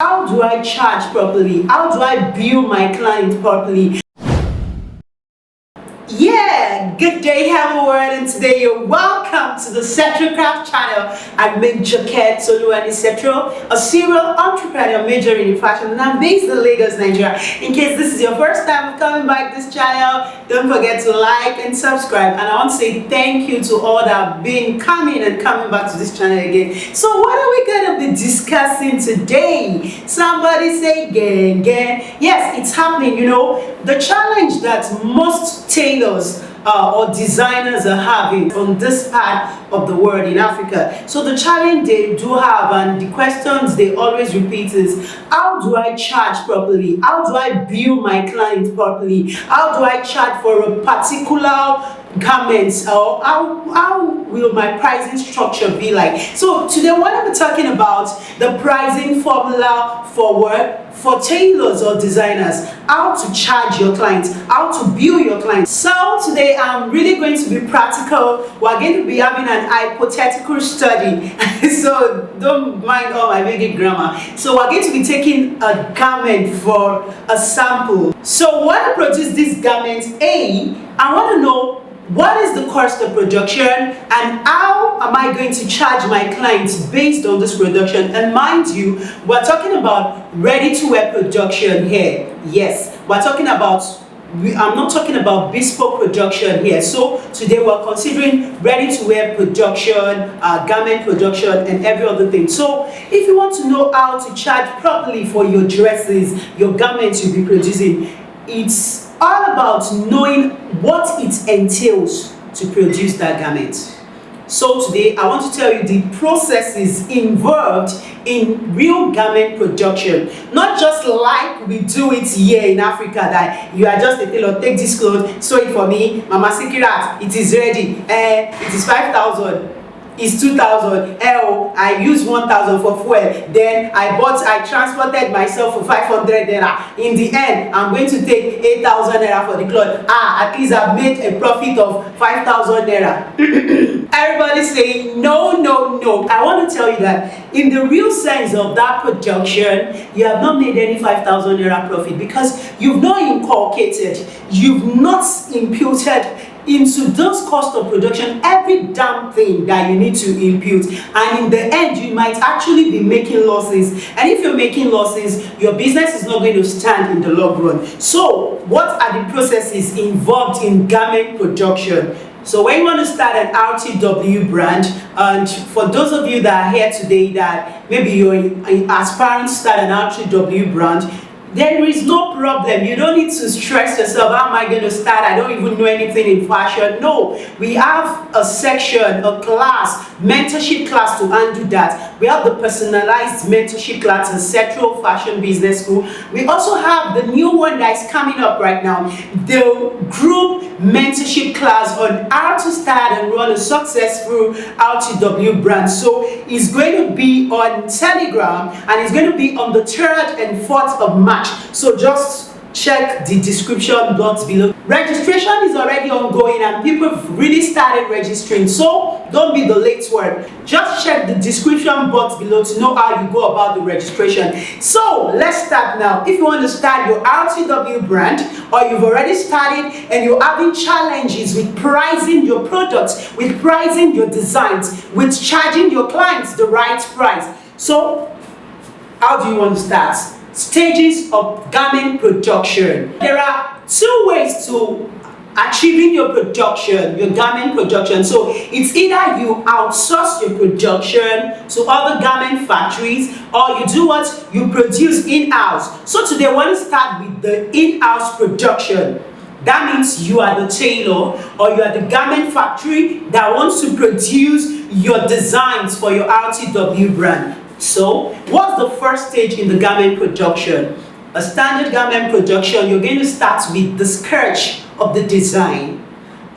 How do I charge properly? How do I bill my client properly? Yeah, good day, hello world, and today you're welcome to the Setro Craft channel. I'm Major Soluani Setro, a serial entrepreneur majoring in fashion, and I'm based in Lagos, Nigeria. In case this is your first time coming back to this channel, don't forget to like and subscribe. And I want to say thank you to all that have been coming back to this channel again. So what are we going to be discussing today? Somebody say gang. Yes, it's happening. The challenge that most tailors or designers are having on this part of the world in Africa. So the challenge they do have, and the questions they always repeat, is how do I charge properly? How do I bill my client properly? How do I charge for a particular garments, or how will my pricing structure be like? So today what I'm talking about, the pricing formula for tailors or designers, how to charge your clients, how to bill your clients. So today I'm really going to be practical. We're going to be having an hypothetical study so don't mind all my basic grammar. So we're going to be taking a garment for a sample. So when I produce this garment, I want to know what is the cost of production and how am I going to charge my clients based on this production. And mind you, we're talking about ready-to-wear production here. Yes, we're talking about, I'm not talking about bespoke production here. So today we're considering ready-to-wear production, garment production, and every other thing. So if you want to know how to charge properly for your dresses, your garments you'll be producing, it's all about knowing what it entails to produce that garment. So today I want to tell you the processes involved in real garment production, not just like we do it here in Africa, that you are just a tailor, take this clothes, sew it for me, Mama Sikirat, it is ready, it is 5,000. Is 2,000. I use 1,000 for fuel. Then I transported myself for 500 naira. In the end, I'm going to take 8,000 naira for the cloth. At least I've made a profit of 5,000 naira. Everybody saying no. I want to tell you that in the real sense of that production, you have not made any 5,000 naira profit, because you've not inculcated, you've not imputed into those cost of production every damn thing that you need to impute, and in the end you might actually be making losses. And if you're making losses, your business is not going to stand in the long run. So what are the processes involved in garment production? So when you want to start an RTW brand, and for those of you that are here today that maybe you're aspiring to start an RTW brand, there is no problem. You don't need to stress yourself. How am I going to start? I don't even know anything in fashion. No, we have a section, a class, mentorship class to undo that. We have the personalized mentorship class in Setro Fashion Business School. We also have the new one that is coming up right now, the group mentorship class on how to start and run a successful RTW brand. So it's going to be on Telegram, and it's going to be on the 3rd and 4th of March. So just check the description box below. Registration is already ongoing and people have really started registering, so don't be the late one. Just check the description box below to know how you go about the registration. So let's start now. If you want to start your RTW brand, or you've already started and you're having challenges with pricing your products, with pricing your designs, with charging your clients the right price, so how do you want to start? Stages of garment production. There are 2 ways to achieving your production, your garment production. So it's either you outsource your production to other garment factories, or you do what? You produce in-house. So today I want to start with the in-house production. That means you are the tailor or you are the garment factory that wants to produce your designs for your RTW brand. So what's the first stage in the garment production? A standard garment production, you're going to start with the sketch of the design.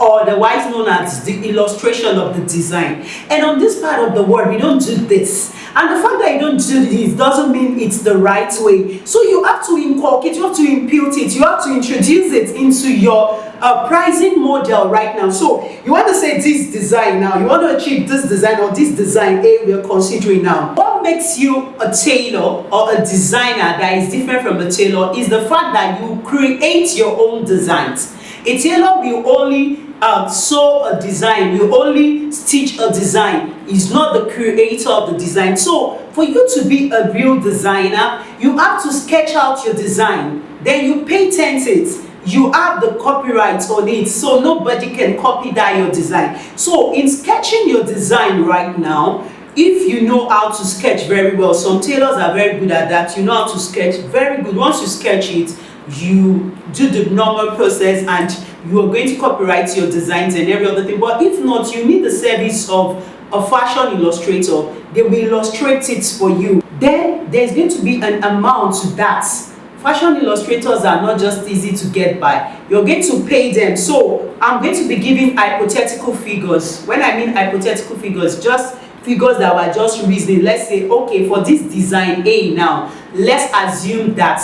or otherwise known as the illustration of the design. And on this part of the world, we don't do this. And the fact that you don't do this doesn't mean it's the right way. So you have to inculcate, you have to impute it, you have to introduce it into your pricing model right now. So you want to say this design now, you want to achieve this design or this design A we are considering now. What makes you a tailor or a designer that is different from a tailor is the fact that you create your own designs. A tailor will only sew a design, will only stitch a design, is not the creator of the design. So for you to be a real designer, you have to sketch out your design, then you patent it, you have the copyright on it, so nobody can copy that your design. So in sketching your design right now, if you know how to sketch very well, some tailors are very good at that, you know how to sketch very good. Once you sketch it, you do the normal process and you are going to copyright your designs and every other thing. But if not, you need the service of a fashion illustrator. They will illustrate it for you. Then there's going to be an amount to that. Fashion illustrators are not just easy to get by. You're going to pay them. So I'm going to be giving hypothetical figures. When I mean hypothetical figures, just figures that were just reasoning. Let's say, okay, for this design A now, let's assume that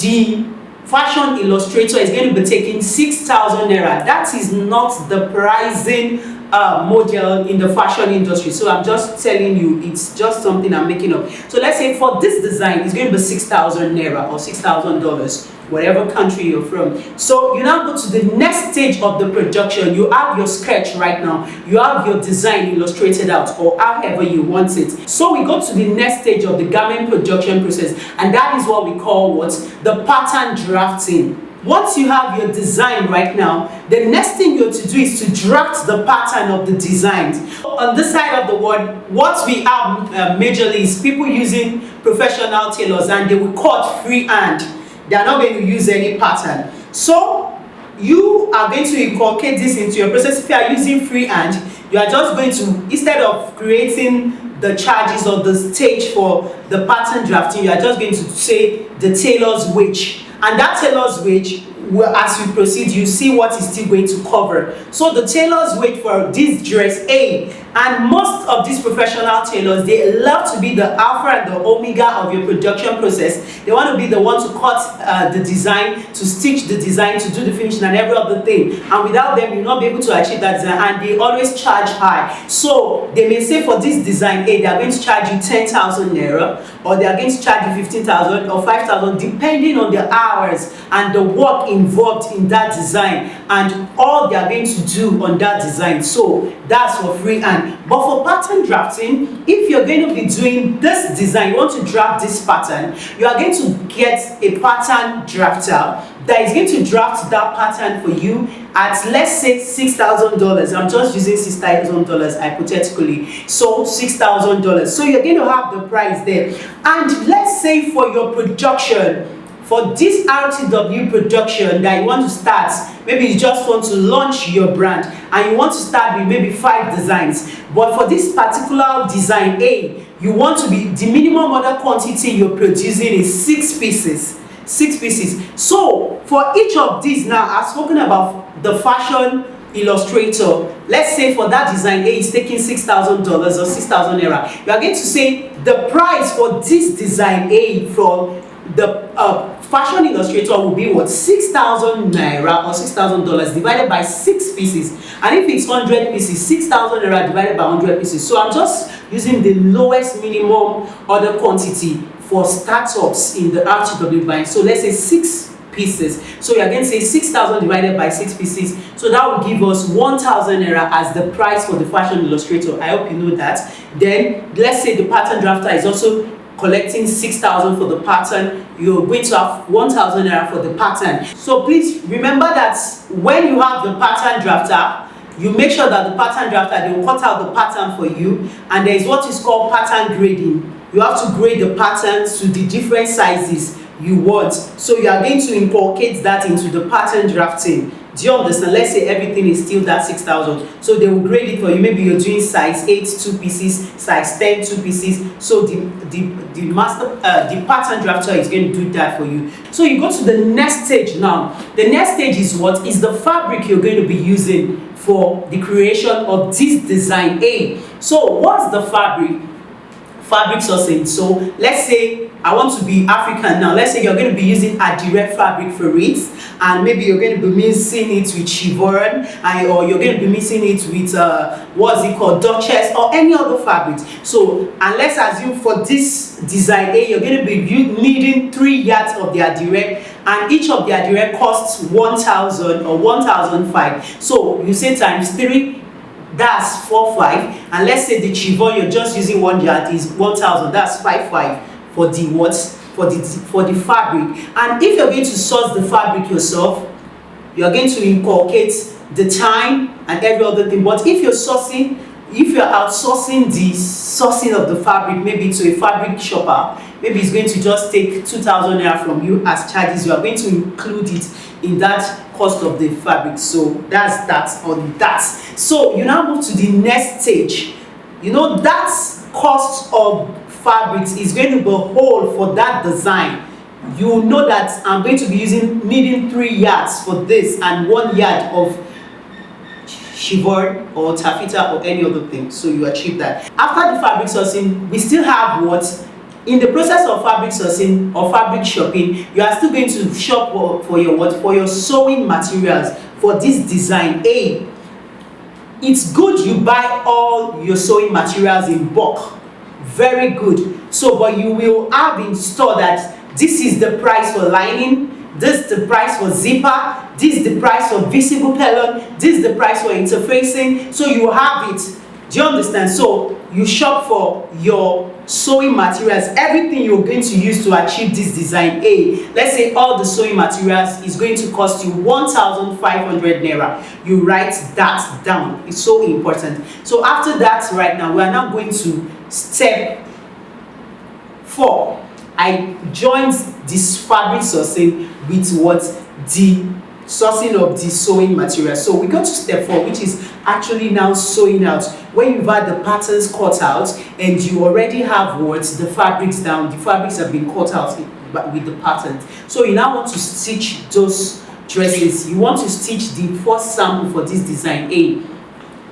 the fashion illustrator is going to be taking 6,000 naira. That is not the pricing model in the fashion industry. So I'm just telling you, it's just something I'm making up. So let's say for this design, it's going to be 6,000 naira or $6,000, whatever country you're from. So you now go to the next stage of the production. You have your sketch right now. You have your design illustrated out or however you want it. So we go to the next stage of the garment production process, and that is what we call what? The pattern drafting. Once you have your design right now, the next thing you have to do is to draft the pattern of the designs. On this side of the world, what we have majorly is people using professional tailors, and they will cut freehand. They are not going to use any pattern. So you are going to inculcate this into your process. If you are using freehand, you are just going to, instead of creating the charges or the stage for the pattern drafting, you are just going to say the tailor's wage. And that tailor's wage, well, as you proceed, you see what is still going to cover. So the tailor's wage for this dress A, and most of these professional tailors, they love to be the alpha and the omega of your production process. They want to be the one to cut the design, to stitch the design, to do the finishing and every other thing. And without them, you'll not be able to achieve that design. And they always charge high. So they may say for this design A, they are going to charge you 10,000 naira, or they are going to charge you 15,000 or 5,000, depending on the hours and the work involved in that design and all they are going to do on that design. So that's for freehand. But for pattern drafting, if you're going to be doing this design, you want to draft this pattern, you are going to get a pattern drafter that is going to draft that pattern for you at, let's say, $6,000. I'm just using $6,000 hypothetically. So $6,000. So you're going to have the price there. And let's say for your production, for this RTW production that you want to start, maybe you just want to launch your brand and you want to start with maybe 5 designs. But for this particular design A, you want to be, the minimum order quantity you're producing is 6 pieces. 6 pieces. So for each of these now, I've spoken about the fashion illustrator. Let's say for that design A is taking $6,000 or 6,000 naira. You are going to say the price for this design A from the fashion illustrator will be what? 6,000 naira or $6,000 divided by 6 pieces. And if it's 100 pieces, 6,000 naira divided by 100 pieces. So I'm just using the lowest minimum order quantity for startups in the RTW buying. So let's say 6 pieces. So you're going to say 6,000 divided by 6 pieces. So that will give us 1,000 naira as the price for the fashion illustrator. I hope you know that. Then let's say the pattern drafter is also collecting 6,000 for the pattern. You're going to have 1,000 naira for the pattern. So please remember that when you have the pattern drafter, you make sure that the pattern drafter, they will cut out the pattern for you, and there is what is called pattern grading. You have to grade the patterns to the different sizes you want. So you are going to inculcate that into the pattern drafting. Do you understand? Let's say everything is still that 6,000. So they will grade it for you. Maybe you're doing size 8, 2 pieces, size 10, 2 pieces. So the pattern drafter is going to do that for you. So you go to the next stage now. The next stage is what? Is the fabric you're going to be using for the creation of this design A. So what's the fabric sourcing? So let's say I want to be African now. Let's say you're going to be using a direct fabric for it, and maybe you're going to be mixing it with chiffon, or you're going to be mixing it with what's it called, duchess, or any other fabric. So, and let's assume for this design A, you're going to be needing 3 yards of their direct, and each of their direct costs 1,000 or 1,005. So you say times 3, that's 4,500, and let's say the chiffon you're just using 1 yard is 1,000. That's 5,500 for the what, for the fabric. And if you're going to source the fabric yourself, you're going to inculcate the time and every other thing. But if you're outsourcing the sourcing of the fabric, maybe to a fabric shopper, maybe it's going to just take 2,000 naira from you as charges. You are going to include it in that cost of the fabric. So that's that on that. So you now move to the next stage. You know, that cost of fabrics is going to be whole for that design. You know that I'm going to be needing 3 yards for this and 1 yard of chiffon or taffeta or any other thing. So you achieve that. After the fabric sourcing, we still have what? In the process of fabric sourcing or fabric shopping, you are still going to shop for your what? For your sewing materials for this design A. It's good you buy all your sewing materials in bulk. Very good. So, but you will have in store that this is the price for lining, this is the price for zipper, this is the price for visible pellon, this is the price for interfacing. So you have it. Do you understand? So you shop for your sewing materials, everything you're going to use to achieve this design A. Let's say all the sewing materials is going to cost you 1,500 naira. You write that down. It's so important. So after that, right now, we are now going to step 4. I joined this fabric sourcing with what? The sourcing of the sewing material. So we go to step 4, which is actually now sewing out. When you've had the patterns cut out and you already have what? The fabrics down. The fabrics have been cut out with the patterns. So you now want to stitch those dresses. You want to stitch the first sample for this design A.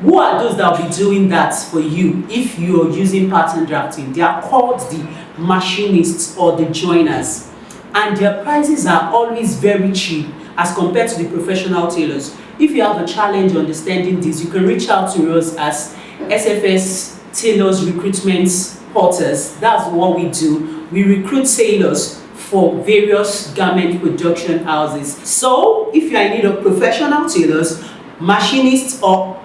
Who are those that will be doing that for you if you're using pattern drafting? They are called the machinists or the joiners, and their prices are always very cheap as compared to the professional tailors. If you have a challenge understanding this, you can reach out to us as SFS Tailors Recruitment Porters. That's what we do. We recruit tailors for various garment production houses. So if you are in need of professional tailors, machinists, or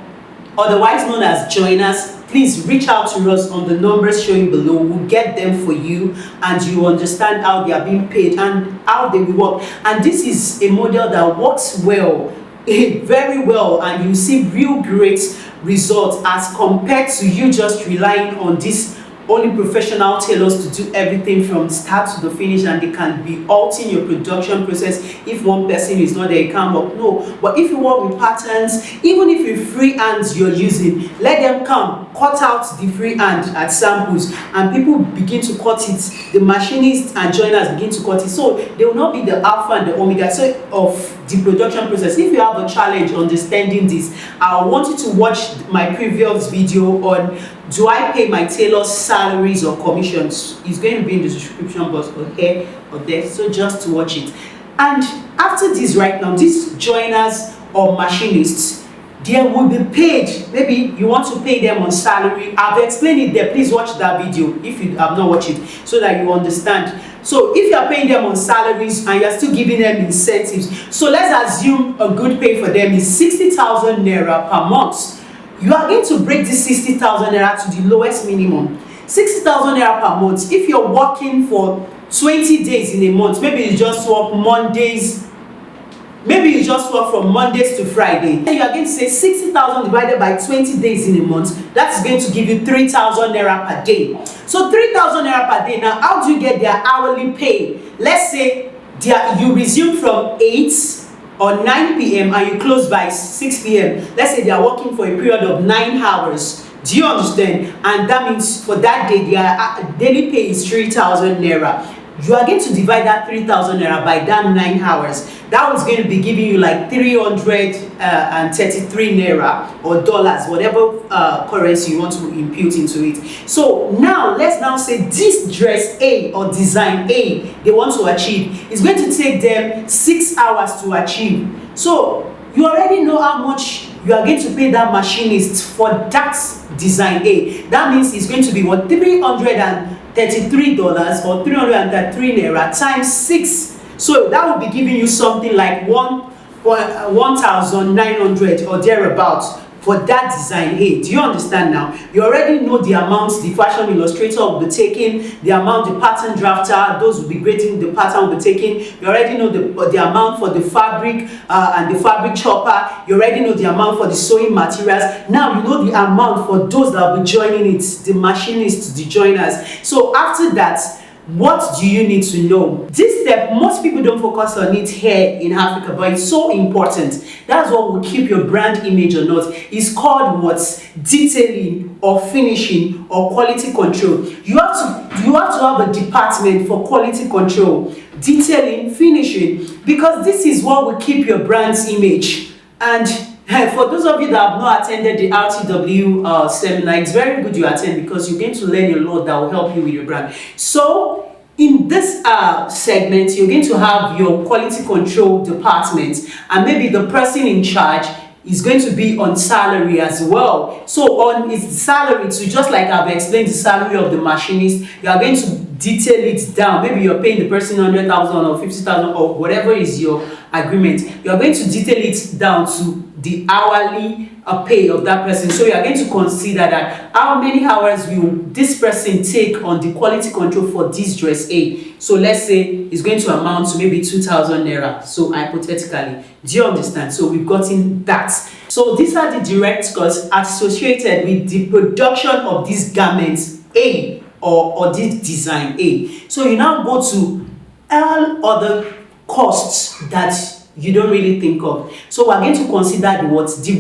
otherwise known as joiners, please reach out to us on the numbers showing below. We'll get them for you, and you understand how they are being paid and how they will work. And this is a model that works well, very well, and you see real great results as compared to you just relying on this only professional tailors to do everything from start to the finish, and they can be halting your production process if one person is not there. You can't work. No, but if you work with patterns, even if you freehand you're using, let them come, cut out the freehand at samples, and people begin to cut it. The machinists and joiners begin to cut it, so they will not be the alpha and the omega of the production process. If you have a challenge understanding this, I want you to watch my previous video on do I pay my tailors salaries or commissions. It's going to be in the description box or here or there, so just watch it. And after this, right now, these joiners or machinists, they will be paid. Maybe you want to pay them on salary. I've explained it there. Please watch that video if you have not watched it, so that you understand. So if you are paying them on salaries and you are still giving them incentives, so let's assume a good pay for them is 60,000 naira per month. You are going to break this 60,000 naira to the lowest minimum. 60,000 naira per month. If you're working for 20 days in a month, maybe you just work Mondays, maybe you just work from Mondays to Friday, and you are going to say 60,000 divided by 20 days in a month, that's going to give you 3,000 naira per day. So 3,000 naira per day. Now, how do you get their hourly pay? Let's say you resume from 8 or 9 p.m. and you close by 6 p.m. Let's say they are working for a period of 9 hours. Do you understand? And that means for that day, their daily pay is 3,000 naira. you are going to divide that 3,000 naira by that 9 hours. That was going to be giving you like 333 naira or dollars, whatever currency you want to impute into it. So now let's now say this dress A or design A they want to achieve is going to take them 6 hours to achieve. So you already know how much you are going to pay that machinist for that design A. That means it's going to be what, $333 or 333 naira times 6. So that will be giving you something like 1,900 or thereabouts for that design A. Do you understand now? You already know the amount the fashion illustrator will be taking, the amount the pattern drafter, those will be grading the pattern will be taking. You already know the amount for the fabric and the fabric chopper. You already know the amount for the sewing materials. Now you know the amount for those that will be joining it, the machinists, the joiners. So after that, what do you need to know? This step, most people don't focus on it here in Africa, but it's so important. That's what will keep your brand image or not. It's called what's detailing or finishing or quality control. You have to have a department for quality control, detailing, finishing, because this is what will keep your brand's image. And for those of you that have not attended the RTW seminar, it's very good you attend, because you're going to learn a lot that will help you with your brand. So in this segment, you're going to have your quality control department, and maybe the person in charge is going to be on salary as well. So on his salary, to just like I've explained the salary of the machinist, you are going to detail it down. Maybe you're paying the person 100,000 or 50,000 or whatever is your agreement. You are going to detail it down to the hourly pay of that person. So you are going to consider that how many hours will this person take on the quality control for this dress A. So let's say it's going to amount to maybe 2,000 naira. So hypothetically, do you understand? So we've gotten that. So these are the direct costs associated with the production of these garments A or this design A. So you now go to all other costs that you don't really think of. So we're going to consider the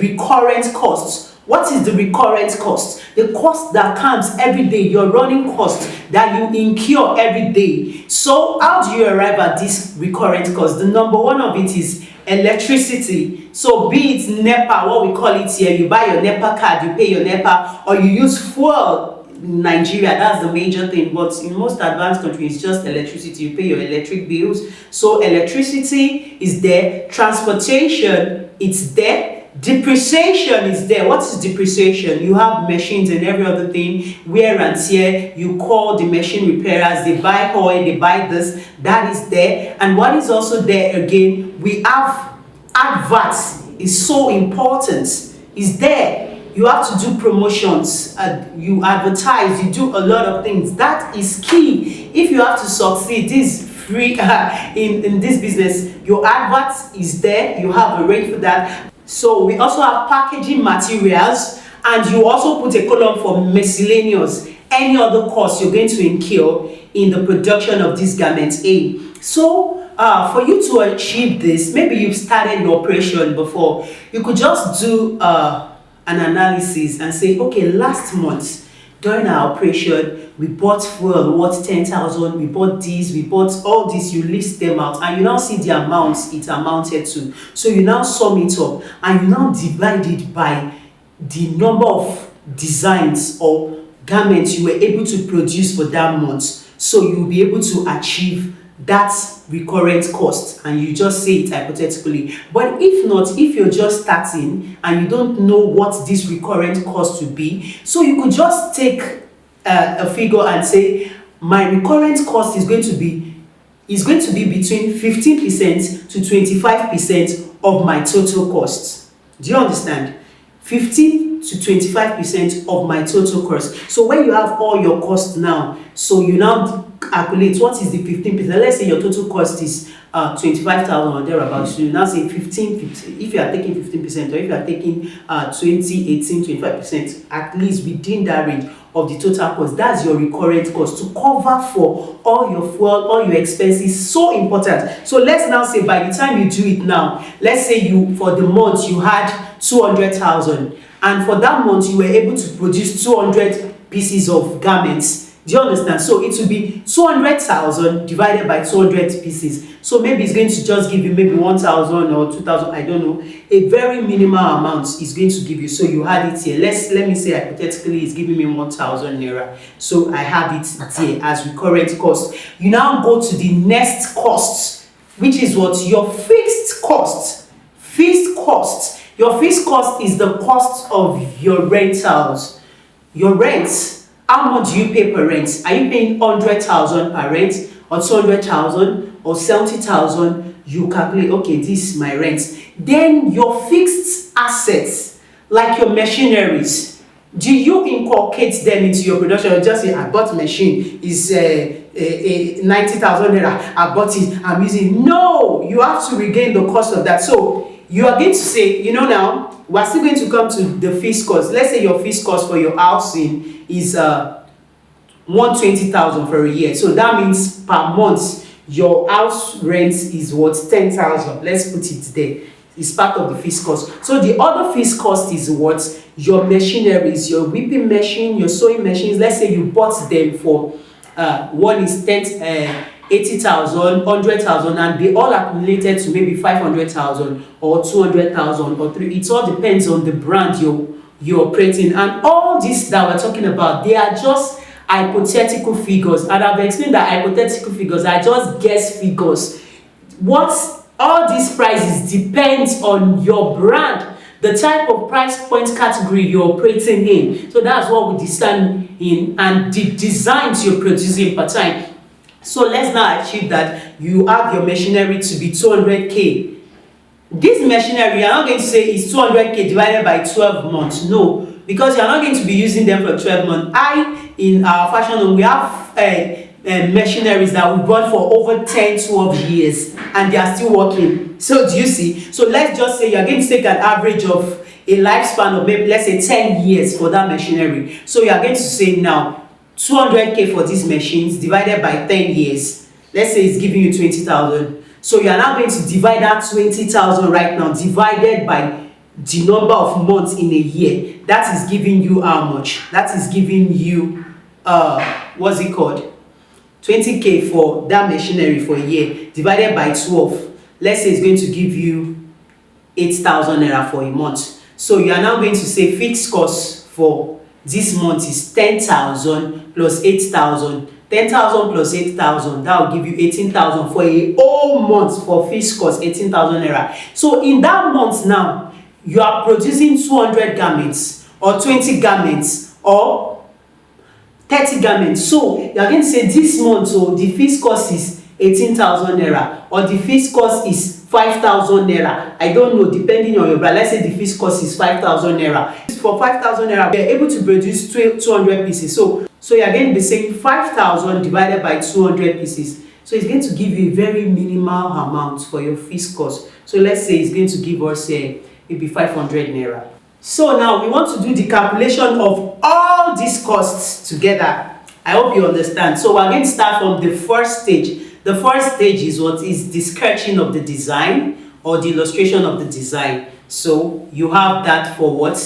recurrent costs. What is the recurrent cost? The cost that comes every day, your running cost that you incur every day. So how do you arrive at this recurrent cost? The number one of it is electricity. So be it NEPA, what we call it here, you buy your NEPA card, you pay your NEPA, or you use fuel. In Nigeria, that's the major thing, but in most advanced countries, it's just electricity. You pay your electric bills. So electricity is there, transportation, it's there, depreciation is there. What is depreciation? You have machines and every other thing, wear and tear. You call the machine repairers, they buy oil, they buy this, that is there. And what is also there again, we have adverts, is so important, is there. You have to do promotions, you advertise, you do a lot of things. That is key. If you have to succeed, this free in this business, your advert is there, you have a rate for that. So we also have packaging materials, and you also put a column for miscellaneous, any other cost you're going to incur in the production of these garments A. So for you to achieve this, maybe you've started your operation before, you could just do an analysis and say, okay, last month during our operation we bought fuel worth 10,000, we bought this, we bought all this. You list them out and you now see the amounts it amounted to. So you now sum it up and you now divide it by the number of designs or garments you were able to produce for that month. So you'll be able to achieve that recurrent cost, and you just say it hypothetically. But if not, if you're just starting and you don't know what this recurrent cost will be, so you could just take a figure and say my recurrent cost is going to be between 15% to 25% of my total costs. Do you understand? 15 to 25% of my total cost. So when you have all your costs now, so you now calculate what is the 15%. Let's say your total cost is 25,000 or thereabouts. So you now say 15. If you are taking 15%, or if you are taking 20, 18, 25%, at least within that range of the total cost, that's your recurrent cost to cover for all your fuel, all your expenses. So important. So let's now say by the time you do it now, let's say for the month you had 200,000, and for that month you were able to produce 200 pieces of garments. Do you understand? So it will be 200,000 divided by 200 pieces. So maybe it's going to just give you maybe 1,000 or 2,000, I don't know. A very minimal amount is going to give you. So you have it here. Let me say hypothetically it's giving me 1,000 naira. So I have it there as recurrent cost. You now go to the next cost, which is what? Your fixed cost. Fixed cost. Your fixed cost is the cost of your rentals. Your rent. How much do you pay per rent? Are you paying 100,000 per rent, or 200,000 or 70,000? You calculate, okay, this is my rent. Then your fixed assets, like your machineries, do you inculcate them into your production, or just say, I bought machine, is 90,000 naira, I bought it, I'm using it? No, you have to regain the cost of that. So you are going to say, you know, now we're still going to come to the fixed cost. Let's say your fixed cost for your housing is 120,000 for a year. So that means per month your house rent is what? 10,000. Let's put it there. It's part of the fixed cost. So the other fixed cost is what? Your machineries, your whipping machine, your sewing machines. Let's say you bought them for one is 80,000, 100,000, and they all accumulated to maybe 500,000 or 200,000 or 3. It all depends on the brand you're operating. And all this that we're talking about, they are just hypothetical figures. And I've explained that hypothetical figures are just guess figures. All these prices depends on your brand, the type of price point category you're operating in. So that's what we discern in, and the designs you're producing per time. So let's now achieve that you have your machinery to be 200k. This machinery, you're not going to say is 200k divided by 12 months. No, because you're not going to be using them for 12 months. In our fashion home, we have machineries that we bought for over 10-12 years, and they are still working. So do you see? So let's just say you're going to take an average of a lifespan of maybe, let's say, 10 years for that machinery. So you're going to say now 200k for these machines divided by 10 years. Let's say it's giving you 20,000. So you are now going to divide that 20,000 right now divided by the number of months in a year. That is giving you how much? That is giving you what's it called? 20k for that machinery for a year divided by 12. Let's say it's going to give you 8,000 naira for a month. So you are now going to say fixed cost for this month is 10,000 plus 8,000. 10,000 plus 8,000, that will give you 18,000 for a whole month for fixed cost, 18,000 naira. So in that month now, you are producing 200 garments or 20 garments or 30 garments. So you are going to say this month, so the fixed cost is 18,000 naira, or the fixed cost is 5,000 naira. I don't know, depending on your brand. Let's say the fixed cost is 5,000 naira. For 5,000 naira, we are able to produce 200 pieces. So you're going to be saying 5,000 divided by 200 pieces. So it's going to give you a very minimal amount for your fixed cost. So let's say it's going to give us maybe 500 naira. So now we want to do the calculation of all these costs together. I hope you understand. So we're going to start from the first stage. The first stage is what is the sketching of the design or the illustration of the design. So you have that for what?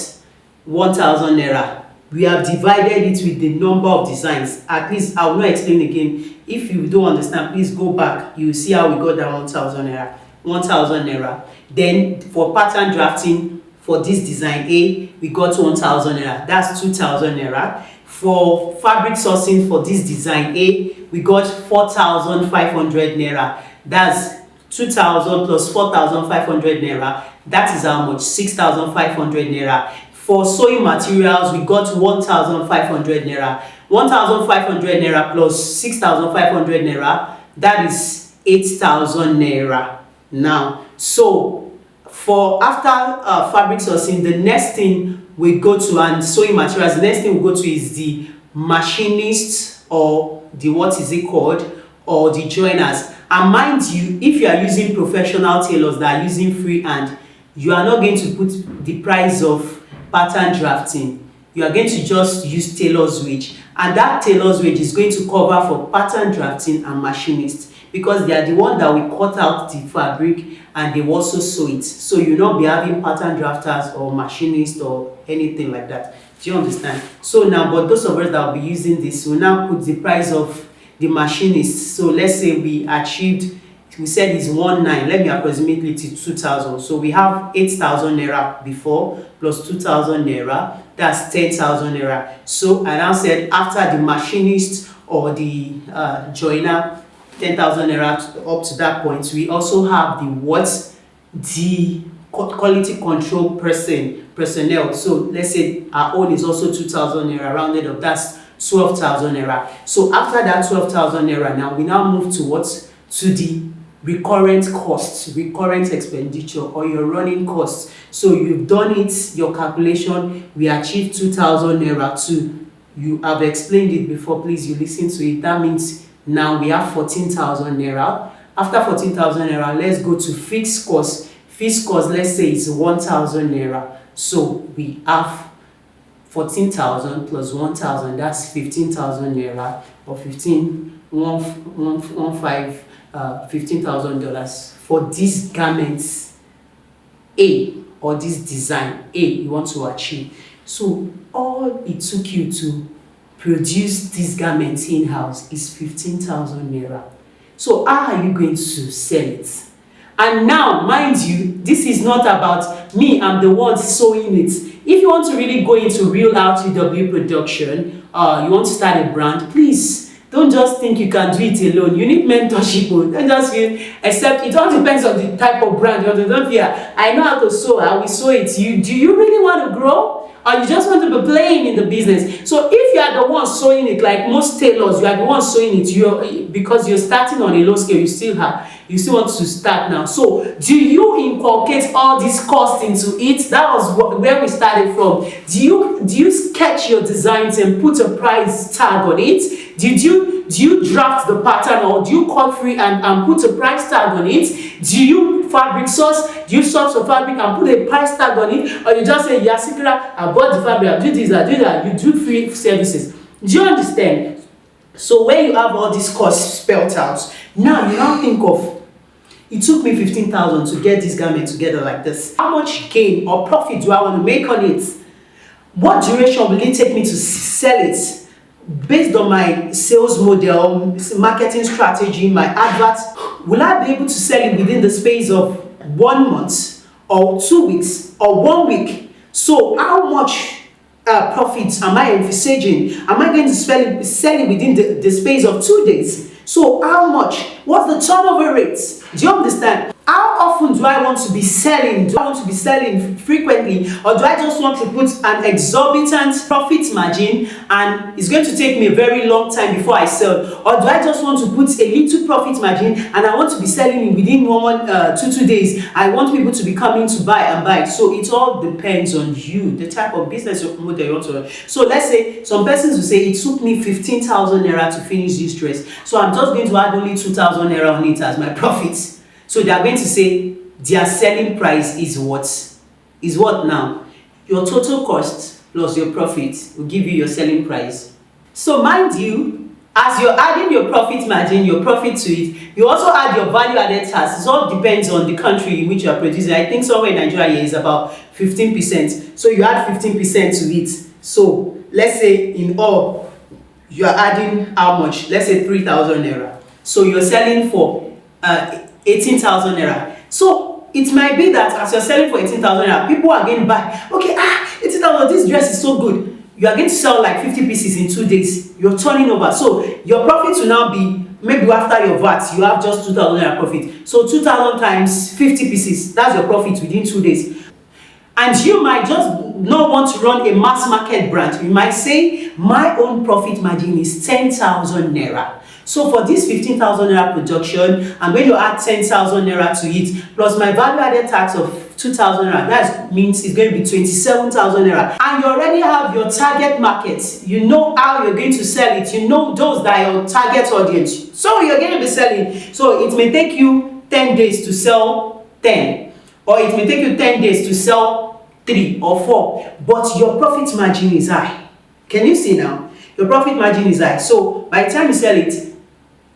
1,000 naira. We have divided it with the number of designs. At least I will not explain again. If you don't understand, please go back. You will see how we got that 1,000 naira. 1,000 naira. Then for pattern drafting for this design A, we got 1,000 naira. That's 2,000 naira. For fabric sourcing for this design A, we got 4,500 naira. That's 2,000 plus 4,500 naira. That is how much? 6,500 naira. For sewing materials, we got 1,500 naira. 1,500 naira plus 6,500 naira, that is 8,000 naira. Now, so for after fabric sourcing, the next thing we go to, and sewing materials, the next thing we go to is the machinist, or the what is it called, or the joiners. And mind you, if you are using professional tailors that are using freehand, you are not going to put the price of pattern drafting. You are going to just use tailor's wage, and that tailor's wage is going to cover for pattern drafting and machinist, because they are the one that will cut out the fabric and they also sew it. So you'll not be having pattern drafters or machinists or anything like that. Do you understand? So now, but those of us that will be using this will now put the price of the machinist. So let's say we achieved, we said it's 19, let me approximate it to 2,000. So we have 8,000 naira before plus 2,000 naira, that's 10,000 naira. So I now said after the machinist or the joiner, 10,000 naira up to that point, we also have the what? The quality control personnel. So let's say our own is also 2,000 naira rounded up, that's 12,000 naira. So after that 12,000 naira, now we now move to what? To the recurrent costs, recurrent expenditure, or your running costs. So you've done it, your calculation, we achieved 2,000 naira too. You have explained it before, please you listen to it. That means now we have 14,000 naira. After 14,000 naira, let's go to fixed costs. Fixed cost, let's say is 1,000 naira. So we have 14,000 plus 1,000, that's 15,000 naira, or $15,000 for these garments A, or this design A you want to achieve. So all it took you to produce these garments in-house is 15,000 naira. So how are you going to sell it? And now, mind you, this is not about me, I'm the one sewing it. If you want to really go into real RTW production, you want to start a brand, please don't just think you can do it alone. You need mentorship. Don't just feel, except it all depends on the type of brand. You don't feel, I know how to sew, I will sew it. Do you really want to grow? Or you just want to be playing in the business? So if you are the one sewing it, like most tailors, you are the one sewing it, because you're starting on a low scale, you still want to start now. So do you inculcate all these costs into it? That was where we started from. Do you sketch your designs and put a price tag on it? Do you draft the pattern, or do you cut free and put a price tag on it? Do you fabric source? Do you source the fabric and put a price tag on it? Or you just say, Yasikra, I bought the fabric, I do this, I do that. You do free services. Do you understand? So when you have all these costs spelled out, now you now think of, it took me 15,000 to get this garment together like this. How much gain or profit do I want to make on it? What duration will it take me to sell it? Based on my sales model, marketing strategy, my adverts, will I be able to sell it within the space of 1 month or 2 weeks or 1 week? So how much profits am I envisaging? Am I going to sell it within the space of 2 days? So how much? What's the turnover rate? Do you understand? How often do I want to be selling? Do I want to be selling frequently, or do I just want to put an exorbitant profit margin and it's going to take me a very long time before I sell? Or do I just want to put a little profit margin and I want to be selling it within 2 days? I want people to be coming to buy and buy. So it all depends on you, the type of business model you want to run. So let's say some persons will say it took me 15,000 naira to finish this dress, so I'm just going to add only 2,000 naira on it as my profit. So they are going to say their selling price is what? Is what now? Your total cost plus your profit will give you your selling price. So mind you, as you're adding your profit margin, your profit to it, you also add your value added tax. It all depends on the country in which you are producing. I think somewhere in Nigeria is about 15%. So you add 15% to it. So let's say in all, you are adding how much? Let's say 3,000 naira. So you're selling for 18,000 naira. So it might be that as you're selling for 18,000 naira, people are going to buy. Okay, 18,000, this dress is so good. You are going to sell like 50 pieces in 2 days. You're turning over. So your profit will now be, maybe after your VAT, you have just 2,000 naira profit. So 2,000 times 50 pieces, that's your profit within 2 days. And you might just not want to run a mass market brand. You might say, my own profit margin is 10,000 naira. So for this 15,000 naira production, I'm going to add 10,000 naira to it, plus my value added tax of 2,000 naira. That means it's going to be 27,000 naira. And you already have your target market. You know how you're going to sell it. You know those that are your target audience. So you're going to be selling. So it may take you 10 days to sell 10. Or it may take you 10 days to sell 3 or 4. But your profit margin is high. Can you see now? Your profit margin is high. So by the time you sell it,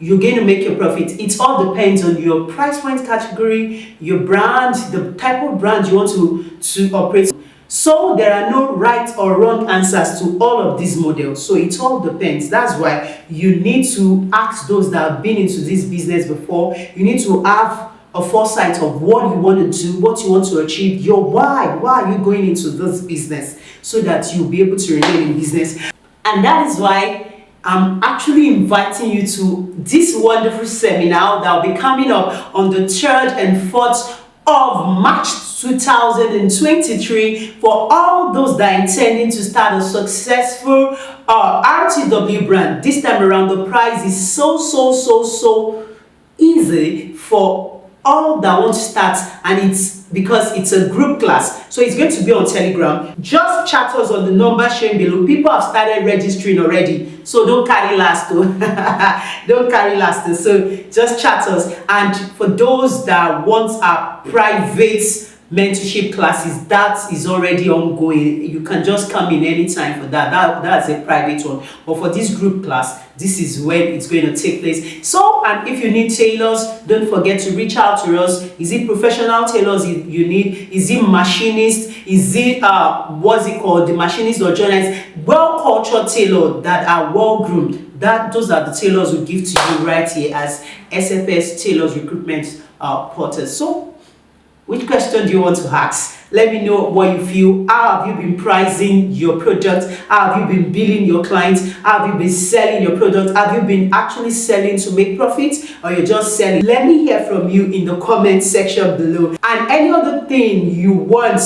you're going to make your profit. It all depends on your price point category, your brand, the type of brand you want to operate. So there are no right or wrong answers to all of these models. So it all depends. That's why you need to ask those that have been into this business before. You need to have a foresight of what you want to do, what you want to achieve, your why. Why are you going into this business? So that you'll be able to remain in business. And that is why I'm actually inviting you to this wonderful seminar that will be coming up on the 3rd and 4th of March 2023 for all those that are intending to start a successful RTW brand. This time around, the price is so easy for all that want to start, and it's because it's a group class, so it's going to be on Telegram. Just chat us on the number shown below. People have started registering already, so don't carry last though. Don't carry last though. So just chat us. And for those that want our private mentorship classes, that is already ongoing. You can just come in anytime for that's a private one. But for this group class, this is when it's going to take place. So, and if you need tailors, don't forget to reach out to us. Is it professional tailors you need? Is it machinist? Is it what's it called, the machinist or journalist? Well cultured tailor that are well groomed. Those are the tailors we give to you right here as SFS Tailors Recruitment Porters. So which question do you want to ask? Let me know what you feel. How have you been pricing your product? How have you been billing your clients? How have you been selling your product? Have you been actually selling to make profits, or you're just selling? Let me hear from you in the comment section below. And any other thing you want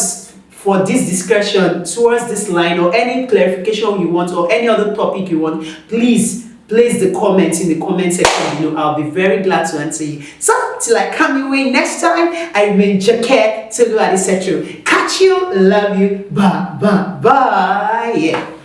for this discussion towards this line, or any clarification you want, or any other topic you want, please place the comments in the comment section below. I'll be very glad to answer you. So till I come your way next time, I remain Jacquette, setro. Catch you, love you, bye. Yeah.